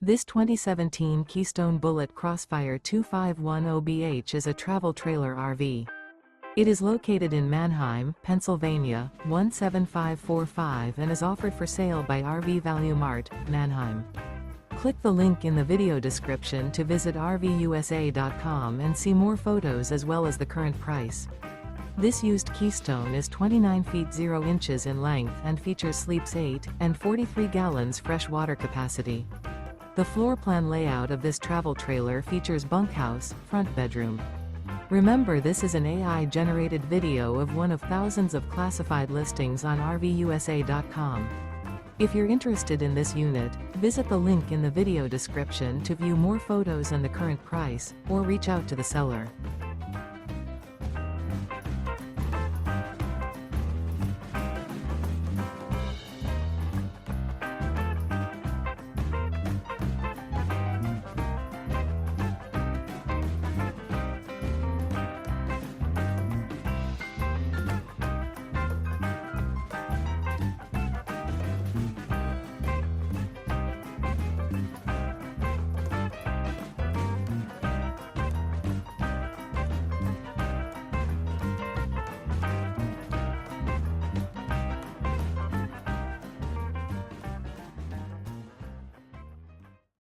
This 2017 Keystone Bullet Crossfire 2510BH is a travel trailer RV. It is located in Manheim, Pennsylvania, 17545 and is offered for sale by RV Value Mart, Manheim. Click the link in the video description to visit RVUSA.com and see more photos as well as the current price. This used Keystone is 29 feet 0 inches in length and features sleeps 8 and 43 gallons fresh water capacity. The floor plan layout of this travel trailer features bunkhouse, front bedroom. Remember, this is an AI-generated video of one of thousands of classified listings on RVUSA.com. If you're interested in this unit, visit the link in the video description to view more photos and the current price, or reach out to the seller.